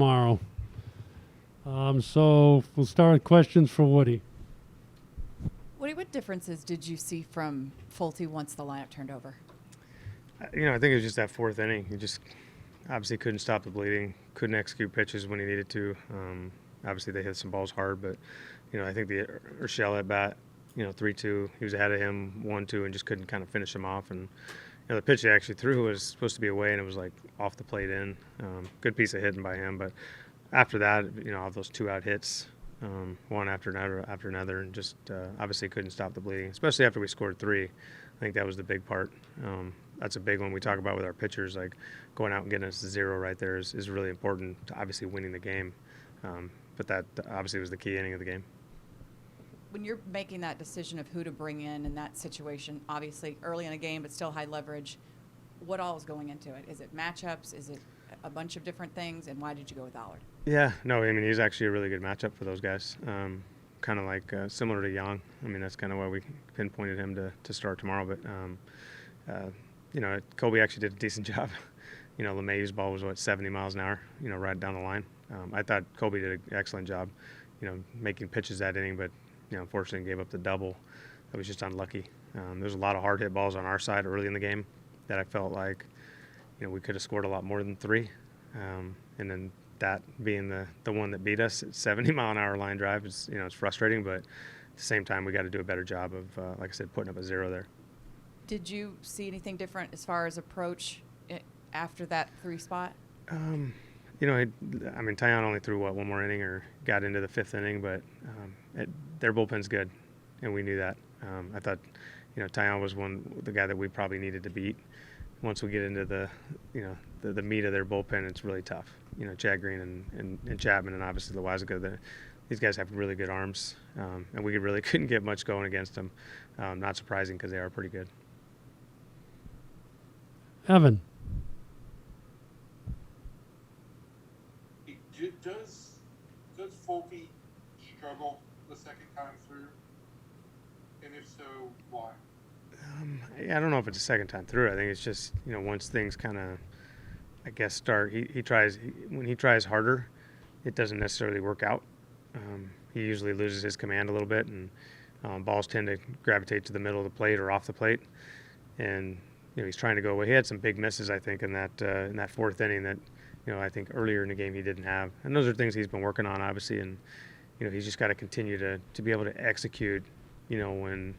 tomorrow. So we'll start with questions for Woody. Woody, what differences did you see from Folty once the lineup turned over? I think it was just that fourth inning. He just obviously couldn't stop the bleeding, couldn't execute pitches when he needed to. Obviously, they hit some balls hard, but, I think the Urshela at bat, 3-2, he was ahead of him, 1-2, and just couldn't kind of finish him off. And, the pitch he actually threw was supposed to be away, and it was like off the plate in. Good piece of hitting by him. But after that, all those 2-out hits, one after another, and just obviously couldn't stop the bleeding, especially after we scored 3. I think that was the big part. That's a big one we talk about with our pitchers, like going out and getting us a 0 right there is really important to obviously winning the game. But that obviously was the key inning of the game. When you're making that decision of who to bring in that situation, obviously early in a game but still high leverage, what all is going into it? Is it matchups? Is it a bunch of different things? And why did you go with Allard? Yeah, no, he's actually a really good matchup for those guys. Kind of like similar to Yang. That's kind of why we pinpointed him to start tomorrow. But, Kobe actually did a decent job. LeMay's ball was, 70 miles an hour, right down the line. I thought Kobe did an excellent job, making pitches that inning, but, unfortunately gave up the double. That was just unlucky. There's a lot of hard hit balls on our side early in the game that I felt like, we could have scored a lot more than 3. And then that being the one that beat us at 70-mile-an-hour line drive is, it's frustrating, but at the same time, we got to do a better job of, like I said, putting up a 0 there. Did you see anything different as far as approach after that 3 spot? Taillon only threw, one more inning or got into the 5th inning, but their bullpen's good, and we knew that. I thought, Taillon was the guy that we probably needed to beat. Once we get into the meat of their bullpen, it's really tough. Chad Green and Chapman and obviously Loaisiga, these guys have really good arms, and we really couldn't get much going against them. Not surprising because they are pretty good. Evan. Does Folty struggle the second time through? And if so, why? I don't know if it's a second time through. I think it's just, once things kind of, I guess, start, when he tries harder, it doesn't necessarily work out. He usually loses his command a little bit, and balls tend to gravitate to the middle of the plate or off the plate. And, he's trying to go away. He had some big misses, I think, in that 4th inning that, I think earlier in the game he didn't have. And those are things he's been working on, obviously, and, he's just got to continue to be able to execute, when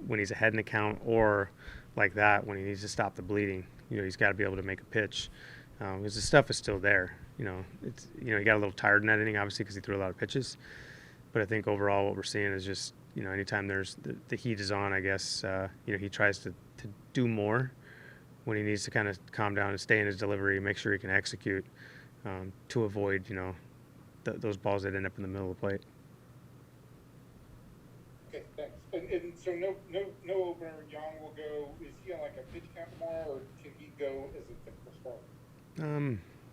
he's ahead in the count or like that, when he needs to stop the bleeding, he's got to be able to make a pitch. Because the stuff is still there. He got a little tired in that inning, obviously, because he threw a lot of pitches. But I think overall what we're seeing is just, anytime there's the heat is on, I guess, he tries to do more when he needs to kind of calm down and stay in his delivery, make sure he can execute to avoid, those balls that end up in the middle of the plate. Okay, thanks. And so no opener. Yang will go. Is he on like a pitch count tomorrow, or can he go as a typical start?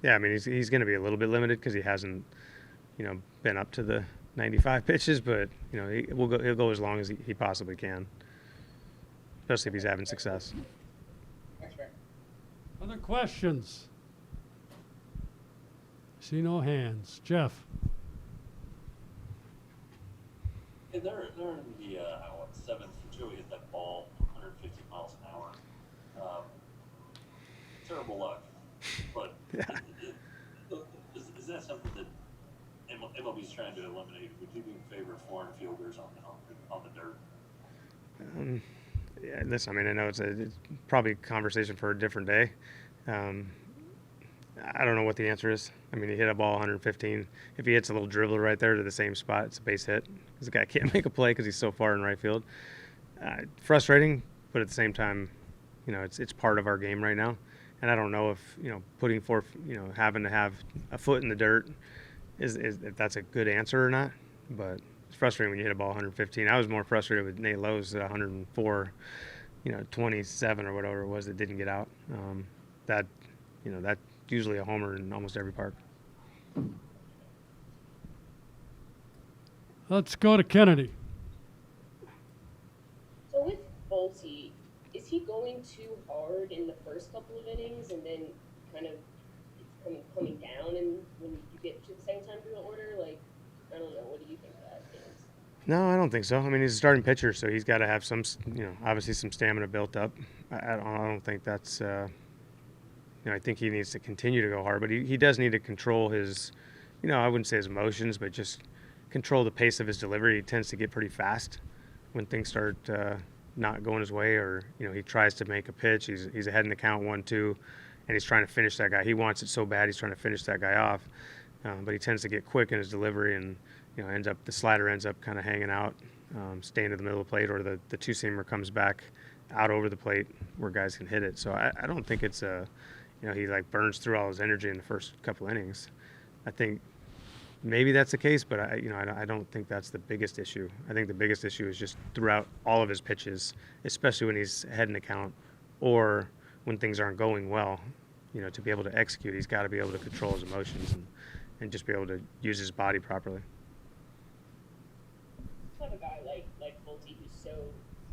Yeah, he's going to be a little bit limited because he hasn't, been up to the 95 pitches, but he'll go as long as he possibly can, especially if he's having success. Thanks, man. Other questions? See no hands. Jeff. And they're in the 7th. Joey hit that ball 150 miles an hour. Terrible luck, but yeah. Is that something that MLB's trying to eliminate? Would you be in favor of foreign fielders on the dirt? Yeah, listen, I know it's probably a conversation for a different day. I don't know what the answer is. He hit a ball 115. If he hits a little dribbler right there to the same spot, it's a base hit. Because the guy can't make a play because he's so far in right field. Frustrating, but at the same time, it's part of our game right now. And I don't know if, putting forth, having to have a foot in the dirt is if that's a good answer or not. But it's frustrating when you hit a ball 115. I was more frustrated with Nate Lowe's 104, 27 or whatever it was that didn't get out. That's usually a homer in almost every park. Let's go to Kennedy. So with Folty, is he going too hard in the first couple of innings and then kind of coming down, and when you get to the second time through the order, like, I don't know, what do you think that is? No, I don't think so. I mean, he's a starting pitcher, so he's got to have some, obviously some stamina built up. I don't think that's, I think he needs to continue to go hard, but he does need to control his, I wouldn't say his emotions, but just control the pace of his delivery. He tends to get pretty fast when things start not going his way, or he tries to make a pitch. He's ahead in the count 1-2, and he's trying to finish that guy. He wants it so bad. He's trying to finish that guy off, but he tends to get quick in his delivery, and the slider ends up kind of hanging out, staying in the middle of the plate, or the two-seamer comes back out over the plate where guys can hit it. So I don't think it's he like burns through all his energy in the first couple innings. I think maybe that's the case, but I don't think that's the biggest issue. I think the biggest issue is just throughout all of his pitches, especially when he's ahead in the count or when things aren't going well. To be able to execute, he's got to be able to control his emotions and just be able to use his body properly. Have a guy like Folty who's so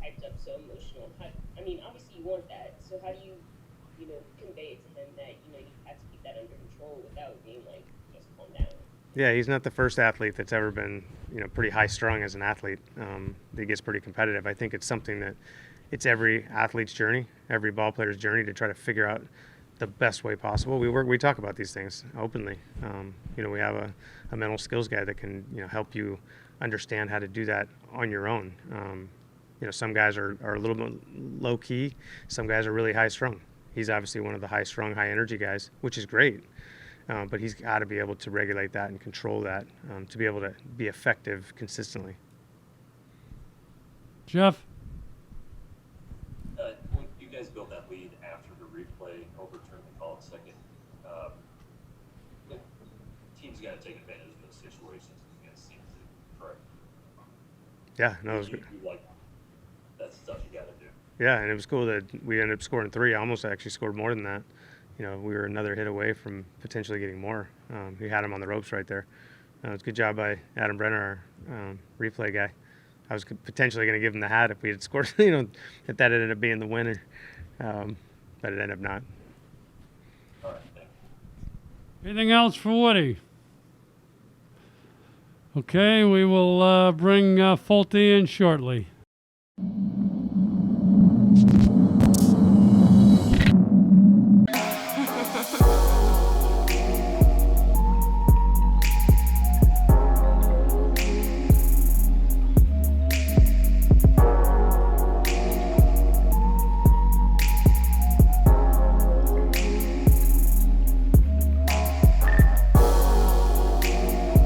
hyped up, so emotional. Obviously you want that. So how do you convey it to him that you have to keep that under control without being like just calm down? Yeah, he's not the first athlete that's ever been pretty high strung as an athlete. That gets pretty competitive. I think it's something that it's every athlete's journey, every ball player's journey to try to figure out the best way possible. We talk about these things openly. We have a mental skills guy that can help you understand how to do that on your own. Some guys are a little bit low key. Some guys are really high strung. He's obviously one of the high strung, high energy guys, which is great. But he's got to be able to regulate that and control that to be able to be effective consistently. Jeff? When you guys built that lead after the replay overturned the call at second, the team's got to take advantage of those situations and it seems correct. Yeah, no, it was good. You like that stuff you got to do. Yeah, and it was cool that we ended up scoring 3. I almost actually scored more than that. We were another hit away from potentially getting more. He had him on the ropes right there. It was a good job by Adam Brenner, our replay guy. I was potentially going to give him the hat if we had scored, if that ended up being the winner. But it ended up not. All right, thanks. Anything else for Woody? Okay, we will bring Folty in shortly.